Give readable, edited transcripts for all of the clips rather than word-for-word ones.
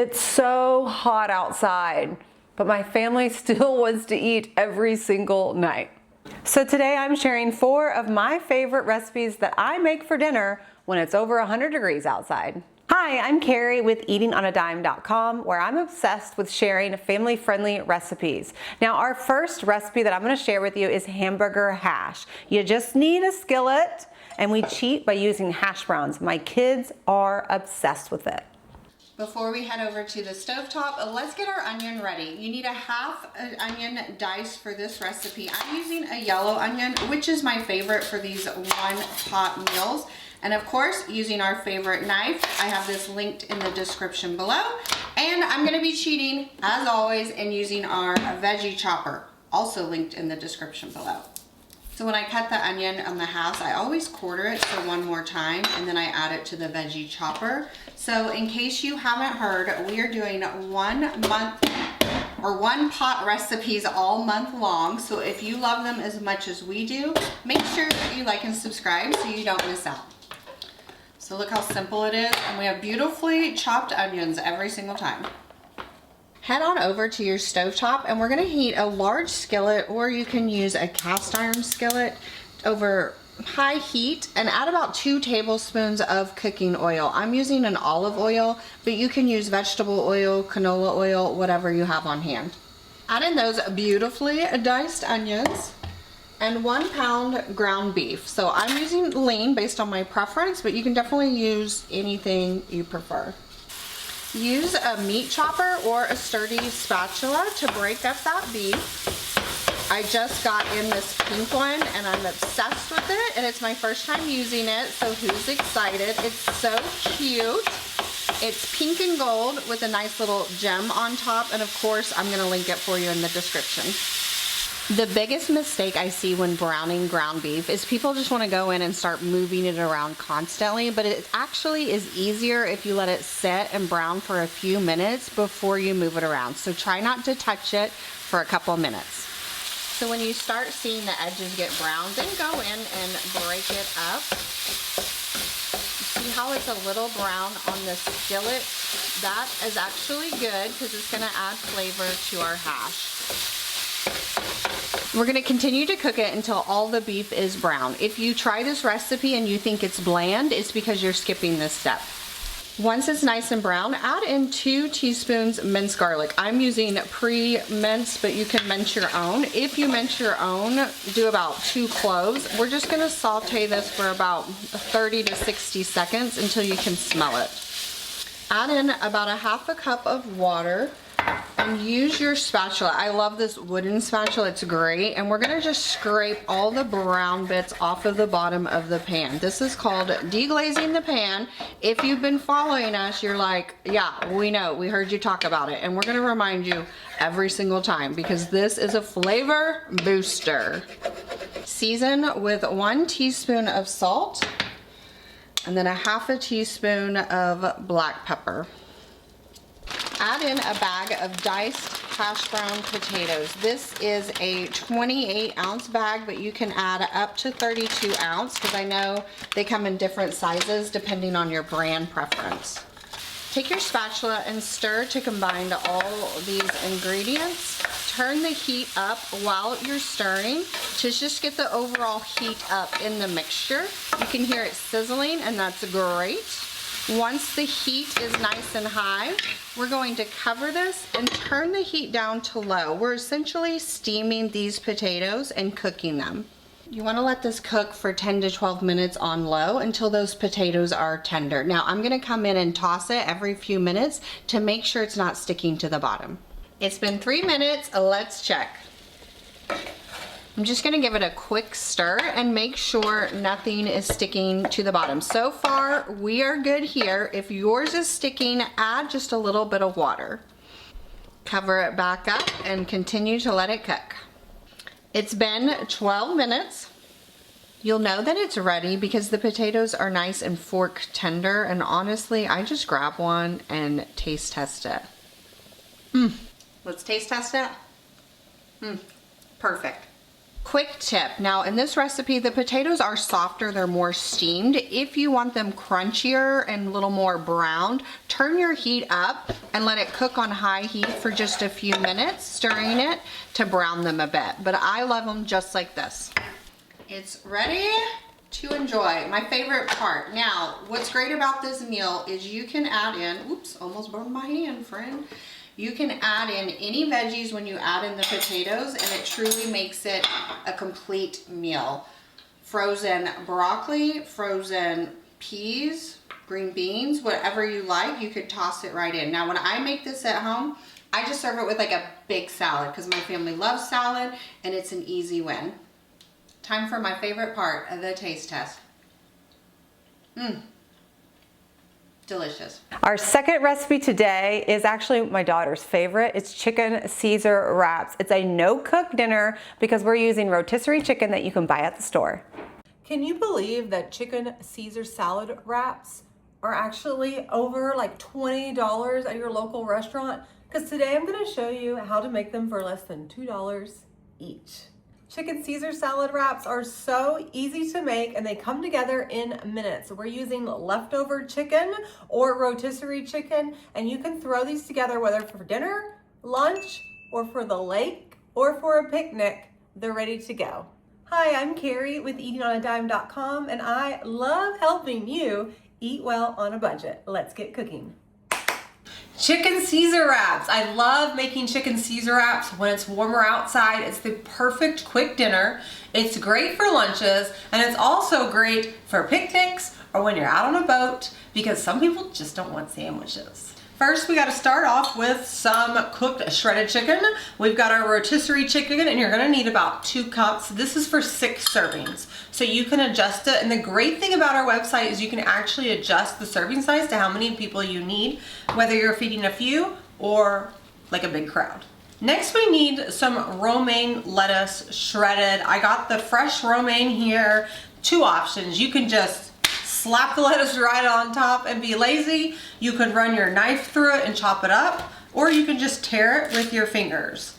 It's so hot outside, but my family still wants to eat every single night. So today I'm sharing 4 of my favorite recipes that I make for dinner when it's over 100 degrees outside. Hi, I'm Carrie with eatingonadime.com, where I'm obsessed with sharing family-friendly recipes. Now, our first recipe that I'm going to share with you is Hamburger Hash. You just need a skillet, and we cheat by using hash browns. My kids are obsessed with it. Before we head over to the stovetop, let's get our onion ready. You need a half an onion diced for this recipe. I'm using a yellow onion, which is my favorite for these one-pot meals. And of course, using our favorite knife. I have this linked in the description below. And I'm gonna be cheating, as always, and using our veggie chopper, also linked in the description below. So when I cut the onion on the halves, I always quarter it so one more time, and then I add it to the veggie chopper. So in case you haven't heard, we are doing 1 month or one pot recipes all month long. So if you love them as much as we do, make sure that you like and subscribe so you don't miss out. So look how simple it is, and we have beautifully chopped onions every single time. Head on over to your stovetop, and we're gonna heat a large skillet, or you can use a cast iron skillet over high heat, and add about 2 tablespoons of cooking oil. I'm using an olive oil, but you can use vegetable oil, canola oil, whatever you have on hand. Add in those beautifully diced onions and 1 pound ground beef. So I'm using lean based on my preference, but you can definitely use anything you prefer. Use a meat chopper or a sturdy spatula to break up that beef. I just got in this pink one and I'm obsessed with it, and it's my first time using it, so who's excited? It's so cute. It's pink and gold with a nice little gem on top, and of course I'm gonna link it for you in the description. The biggest mistake I see when browning ground beef is people just want to go in and start moving it around constantly, but it actually is easier if you let it sit and brown for a few minutes before you move it around. So try not to touch it for a couple minutes. So when you start seeing the edges get brown, then go in and break it up. See how it's a little brown on the skillet? That is actually good because it's going to add flavor to our hash. We're going to continue to cook it until all the beef is brown. If you try this recipe and you think it's bland, it's because you're skipping this step. Once it's nice and brown, add in 2 teaspoons minced garlic. I'm using pre-minced, but you can mince your own. If you mince your own, do about 2 cloves. We're just going to saute this for about 30 to 60 seconds until you can smell it. Add in about a half a cup of water. And use your spatula. I love this wooden spatula, it's great. And we're gonna just scrape all the brown bits off of the bottom of the pan. This is called deglazing the pan. If you've been following us, you're like, yeah, we know, we heard you talk about it. And we're gonna remind you every single time because this is a flavor booster. Season with 1 teaspoon of salt and then a half a teaspoon of black pepper. Add in a bag of diced hash brown potatoes. This is a 28-ounce bag, but you can add up to 32 ounce because I know they come in different sizes depending on your brand preference. Take your spatula and stir to combine all these ingredients. Turn the heat up while you're stirring to just get the overall heat up in the mixture. You can hear it sizzling, and that's great. Once the heat is nice and high, we're going to cover this and turn the heat down to low. We're essentially steaming these potatoes and cooking them. You want to let this cook for 10 to 12 minutes on low until those potatoes are tender. Now I'm going to come in and toss it every few minutes to make sure it's not sticking to the bottom. It's been 3 minutes, let's check. I'm just gonna give it a quick stir and make sure nothing is sticking to the bottom. So far, we are good here. If yours is sticking, add just a little bit of water. Cover it back up and continue to let it cook. It's been 12 minutes. You'll know that it's ready because the potatoes are nice and fork tender, and honestly, I just grab one and taste test it. Let's taste test it. Perfect. Quick tip, now in this recipe the potatoes are softer, they're more steamed. If you want them crunchier and a little more browned, turn your heat up and let it cook on high heat for just a few minutes, stirring it to brown them a bit. But I love them just like this. It's ready to enjoy. My favorite part. Now, what's great about this meal is you can add in, oops, almost burned my hand, friend. You can add in any veggies when you add in the potatoes, and it truly makes it a complete meal. Frozen broccoli, frozen peas, green beans, whatever you like, you could toss it right in. Now, when I make this at home, I just serve it with like a big salad because my family loves salad and it's an easy win. Time for my favorite part of the taste test. Delicious. Our second recipe today is actually my daughter's favorite. It's chicken Caesar wraps. It's a no-cook dinner because we're using rotisserie chicken that you can buy at the store. Can you believe that chicken Caesar salad wraps are actually over like $20 at your local restaurant? Because today I'm going to show you how to make them for less than $2 each. Chicken Caesar salad wraps are so easy to make and they come together in minutes. We're using leftover chicken or rotisserie chicken, and you can throw these together whether for dinner, lunch, or for the lake, or for a picnic. They're ready to go. Hi, I'm Carrie with eatingonadime.com, and I love helping you eat well on a budget. Let's get cooking. Chicken Caesar wraps. I love making chicken Caesar wraps when it's warmer outside. It's the perfect quick dinner. It's great for lunches, and it's also great for picnics or when you're out on a boat because some people just don't want sandwiches. First, we got to start off with some cooked shredded chicken. We've got our rotisserie chicken, and you're gonna need about 2 cups. This is for 6 servings, so you can adjust it. And the great thing about our website is you can actually adjust the serving size to how many people you need, whether you're feeding a few or like a big crowd. Next, we need some romaine lettuce shredded. I got the fresh romaine here. 2 options. You can just slap the lettuce right on top and be lazy. You could run your knife through it and chop it up, or you can just tear it with your fingers.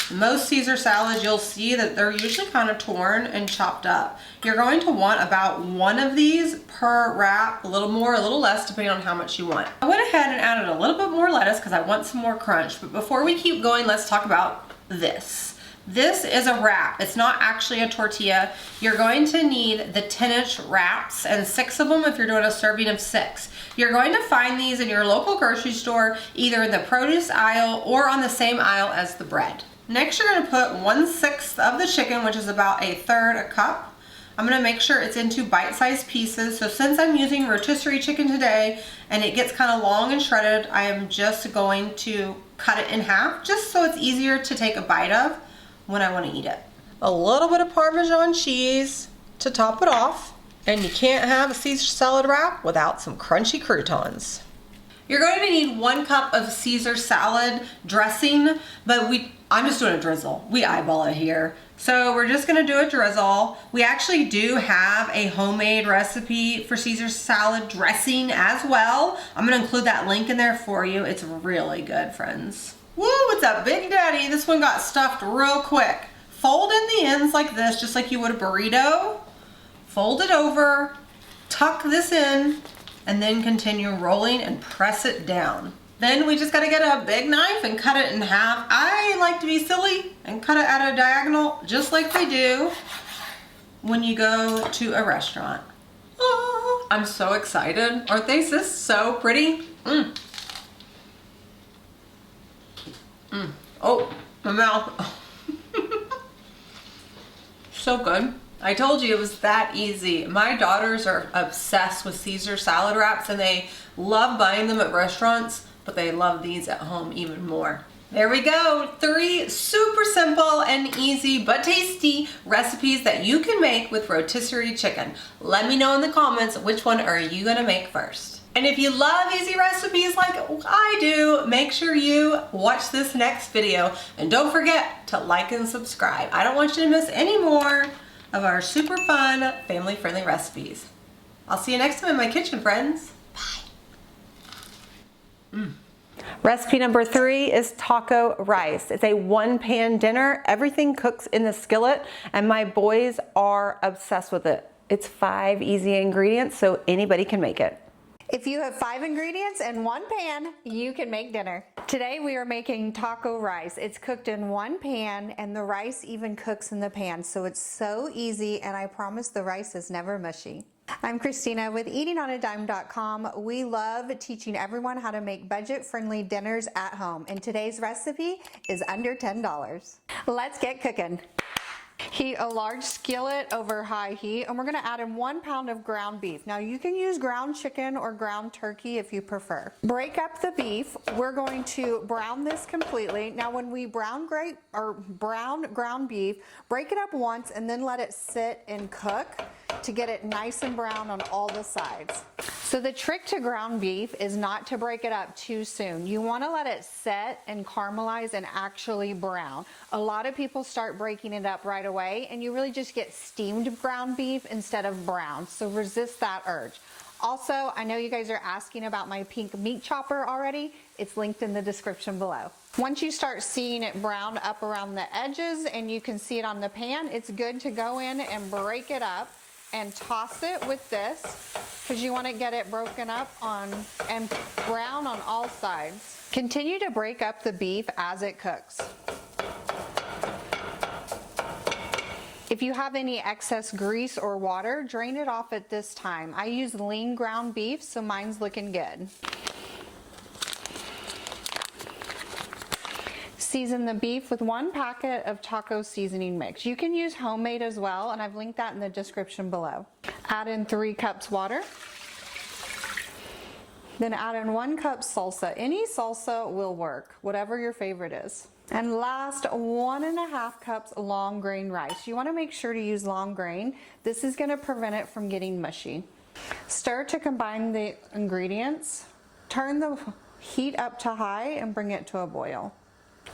Most Caesar salads, you'll see that they're usually kind of torn and chopped up. You're going to want about 1 of these per wrap, a little more, a little less, depending on how much you want. I went ahead and added a little bit more lettuce because I want some more crunch, but before we keep going, let's talk about this. This is a wrap. It's not actually a tortilla. You're going to need the 10-inch wraps and 6 of them if you're doing a serving of 6. You're going to find these in your local grocery store, either in the produce aisle or on the same aisle as the bread. Next, you're going to put 1/6 of the chicken, which is about 1/3 cup. I'm going to make sure it's into bite-sized pieces. So since I'm using rotisserie chicken today and it gets kind of long and shredded, I am just going to cut it in half just so it's easier to take a bite of when I want to eat it. A little bit of Parmesan cheese to top it off, and you can't have a Caesar salad wrap without some crunchy croutons. You're going to need 1 cup of Caesar salad dressing, but I'm just doing a drizzle. We eyeball it here. So we're just gonna do a drizzle. We actually do have a homemade recipe for Caesar salad dressing as well. I'm gonna include that link in there for you. It's really good, friends. Woo, it's a big daddy. This one got stuffed real quick. Fold in the ends like this, just like you would a burrito. Fold it over, tuck this in, and then continue rolling and press it down. Then we just gotta get a big knife and cut it in half. I like to be silly and cut it at a diagonal, just like they do when you go to a restaurant. Oh, I'm so excited. Aren't they just so pretty? Oh, my mouth. So good. I told you it was that easy. My daughters are obsessed with Caesar salad wraps and they love buying them at restaurants, but they love these at home even more. There we go. 3 super simple and easy but tasty recipes that you can make with rotisserie chicken. Let me know in the comments which one are you gonna make first. And if you love easy recipes like I do, make sure you watch this next video and don't forget to like and subscribe. I don't want you to miss any more of our super fun, family-friendly recipes. I'll see you next time in my kitchen, friends. Bye. Recipe number 3 is taco rice. It's a one-pan dinner. Everything cooks in the skillet, and my boys are obsessed with it. It's 5 easy ingredients, so anybody can make it. If you have 5 ingredients in one pan, you can make dinner. Today we are making taco rice. It's cooked in one pan, and the rice even cooks in the pan, so it's so easy, and I promise the rice is never mushy. I'm Christina with eatingonadime.com. We love teaching everyone how to make budget-friendly dinners at home, and today's recipe is under $10. Let's get cooking. Heat a large skillet over high heat, and we're going to add in 1 pound of ground beef. Now you can use ground chicken or ground turkey if you prefer. Break up the beef. We're going to brown this completely. Now when we brown ground beef, break it up once and then let it sit and cook to get it nice and brown on all the sides. So the trick to ground beef is not to break it up too soon. You want to let it set and caramelize and actually brown. A lot of people start breaking it up right away, and you really just get steamed ground beef instead of brown. So resist that urge. Also, I know you guys are asking about my pink meat chopper already. It's linked in the description below. Once you start seeing it brown up around the edges and you can see it on the pan, it's good to go in and break it up and toss it with this, because you want to get it broken up and brown on all sides. Continue to break up the beef as it cooks. If you have any excess grease or water, drain it off at this time. I use lean ground beef, so mine's looking good. Season the beef with 1 packet of taco seasoning mix. You can use homemade as well, and I've linked that in the description below. Add in 3 cups water. Then add in 1 cup salsa. Any salsa will work, whatever your favorite is. And last, 1.5 cups long grain rice. You want to make sure to use long grain. This is going to prevent it from getting mushy. Stir to combine the ingredients. Turn the heat up to high and bring it to a boil.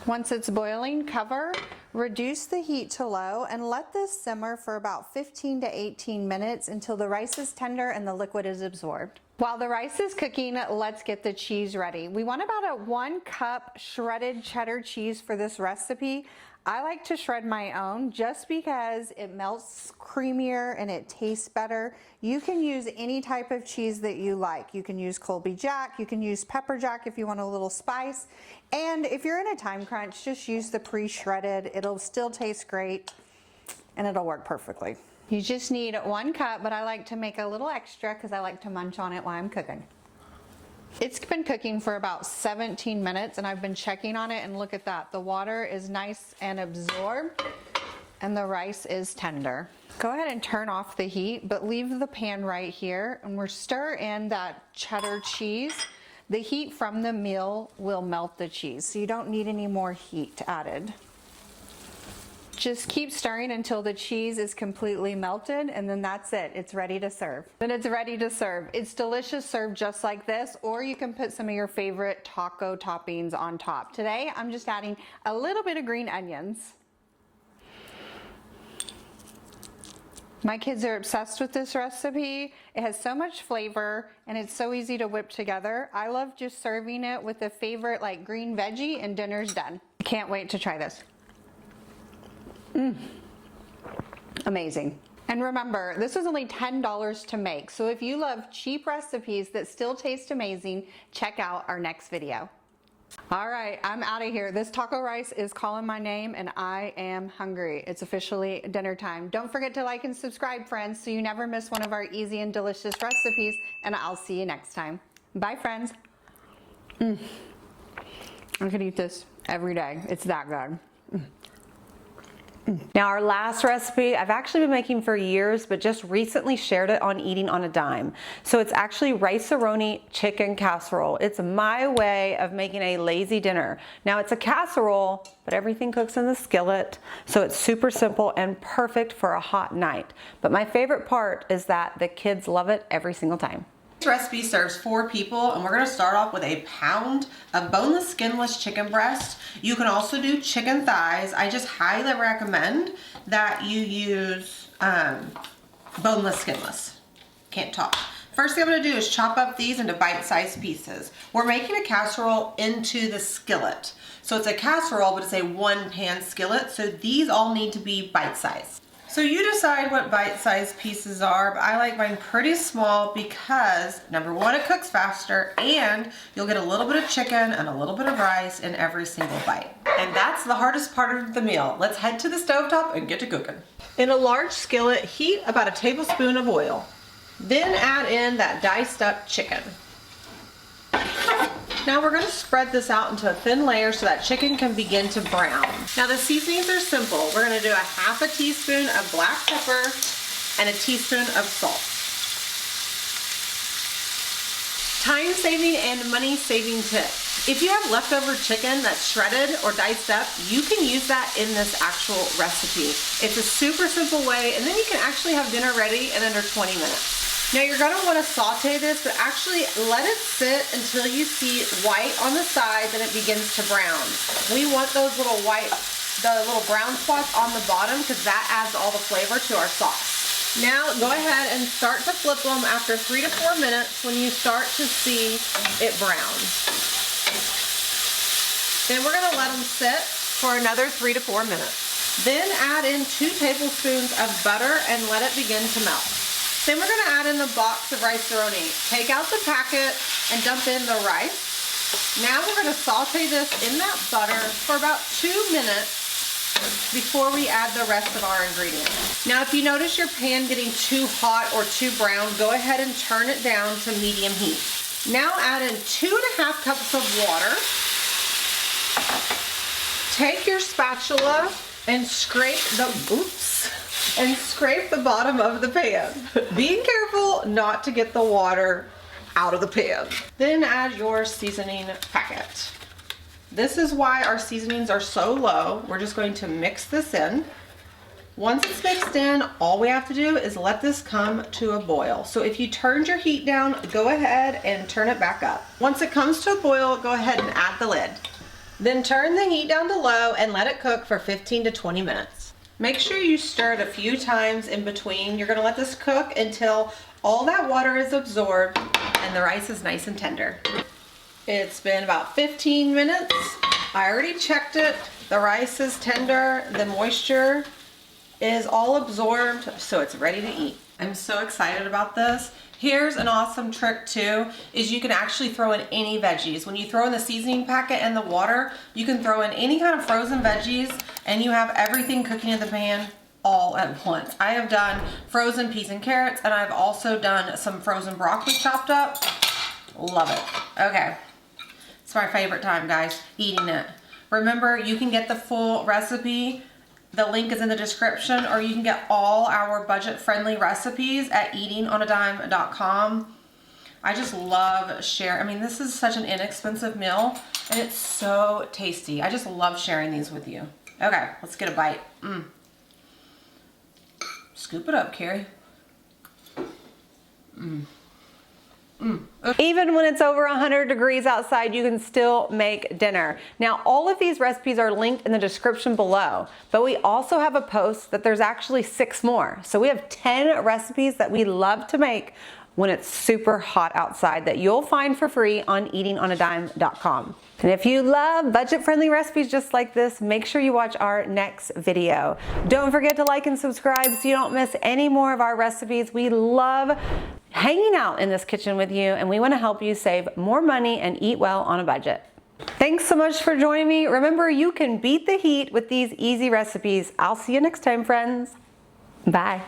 Once it's boiling, cover, reduce the heat to low, and let this simmer for about 15 to 18 minutes until the rice is tender and the liquid is absorbed. While the rice is cooking, let's get the cheese ready. We want about a 1 cup shredded cheddar cheese for this recipe. I like to shred my own just because it melts creamier and it tastes better. You can use any type of cheese that you like. You can use Colby Jack, you can use pepper jack if you want a little spice. And if you're in a time crunch, just use the pre-shredded. It'll still taste great and it'll work perfectly. You just need 1 cup, but I like to make a little extra because I like to munch on it while I'm cooking. It's been cooking for about 17 minutes and I've been checking on it, and look at that. The water is nice and absorbed and the rice is tender. Go ahead and turn off the heat, but leave the pan right here, and we're stir in that cheddar cheese. The heat from the meal will melt the cheese, so you don't need any more heat added. Just keep stirring until the cheese is completely melted, and then that's it. It's ready to serve. Then it's ready to serve. It's delicious served just like this, or you can put some of your favorite taco toppings on top. Today, I'm just adding a little bit of green onions. My kids are obsessed with this recipe. It has so much flavor and it's so easy to whip together. I love just serving it with a favorite like green veggie, and dinner's done. Can't wait to try this. Amazing. And remember, this is only $10 to make. So if you love cheap recipes that still taste amazing, check out our next video. All right, I'm out of here. This taco rice is calling my name and I am hungry. It's officially dinner time. Don't forget to like and subscribe, friends, so you never miss one of our easy and delicious recipes, and I'll see you next time. Bye, friends. I could eat this every day. It's that good. Now our last recipe, I've actually been making for years, but just recently shared it on Eating on a Dime. So it's actually Rice-A-Roni chicken casserole. It's my way of making a lazy dinner. Now it's a casserole, but everything cooks in the skillet. So it's super simple and perfect for a hot night. But my favorite part is that the kids love it every single time. This recipe serves 4 people, and we're going to start off with a pound of boneless, skinless chicken breast. You can also do chicken thighs. I just highly recommend that you use boneless, skinless. Can't talk. First thing I'm gonna do is chop up these into bite-sized pieces. We're making a casserole into the skillet. So it's a casserole, but it's a one-pan skillet, so these all need to be bite-sized. So you decide what bite-sized pieces are, but I like mine pretty small because, number one, it cooks faster, and you'll get a little bit of chicken and a little bit of rice in every single bite. And that's the hardest part of the meal. Let's head to the stovetop and get to cooking. In a large skillet, heat about a tablespoon of oil. Then add in that diced up chicken. Now we're going to spread this out into a thin layer so that chicken can begin to brown. Now the seasonings are simple. We're going to do a half a teaspoon of black pepper and a teaspoon of salt. Time saving and money saving tip. If you have leftover chicken that's shredded or diced up, you can use that in this actual recipe. It's a super simple way, and then you can actually have dinner ready in under 20 minutes. Now you're gonna wanna saute this, but actually let it sit until you see white on the sides and it begins to brown. We want those little white, the little brown spots on the bottom because that adds all the flavor to our sauce. Now go ahead and start to flip them after 3 to 4 minutes when you start to see it brown. Then we're gonna let them sit for another 3 to 4 minutes. Then add in 2 tablespoons of butter and let it begin to melt. Then we're gonna add in the box of Rice-A-Roni. Take out the packet and dump in the rice. Now we're gonna saute this in that butter for about 2 minutes before we add the rest of our ingredients. Now if you notice your pan getting too hot or too brown, go ahead and turn it down to medium heat. Now add in 2.5 cups of water. Take your spatula and scrape the bottom of the pan. Being careful not to get the water out of the pan. Then add your seasoning packet. This is why our seasonings are so low. We're just going to mix this in. Once it's mixed in, all we have to do is let this come to a boil. So if you turned your heat down, go ahead and turn it back up. Once it comes to a boil, go ahead and add the lid. Then turn the heat down to low and let it cook for 15 to 20 minutes. Make sure you stir it a few times in between. You're gonna let this cook until all that water is absorbed and the rice is nice and tender. It's been about 15 minutes. I already checked it. The rice is tender. The moisture is all absorbed, so it's ready to eat. I'm so excited about this. Here's an awesome trick too, is you can actually throw in any veggies. When you throw in the seasoning packet and the water, you can throw in any kind of frozen veggies and you have everything cooking in the pan all at once. I have done frozen peas and carrots, and I've also done some frozen broccoli chopped up. Love it. Okay, it's my favorite time, guys, eating it. Remember, you can get the full recipe. The link is in the description, or you can get all our budget-friendly recipes at eatingonadime.com. I just love sharing. I mean, this is such an inexpensive meal, and it's so tasty. I just love sharing these with you. Okay, let's get a bite. Scoop it up, Carrie. Even when it's over 100 degrees outside, you can still make dinner. Now, all of these recipes are linked in the description below, but we also have a post that there's actually 6 more. So we have 10 recipes that we love to make when it's super hot outside that you'll find for free on eatingonadime.com. And if you love budget-friendly recipes just like this, make sure you watch our next video. Don't forget to like and subscribe so you don't miss any more of our recipes. We love hanging out in this kitchen with you, and we want to help you save more money and eat well on a budget. Thanks so much for joining me. Remember, you can beat the heat with these easy recipes. I'll see you next time, friends. Bye.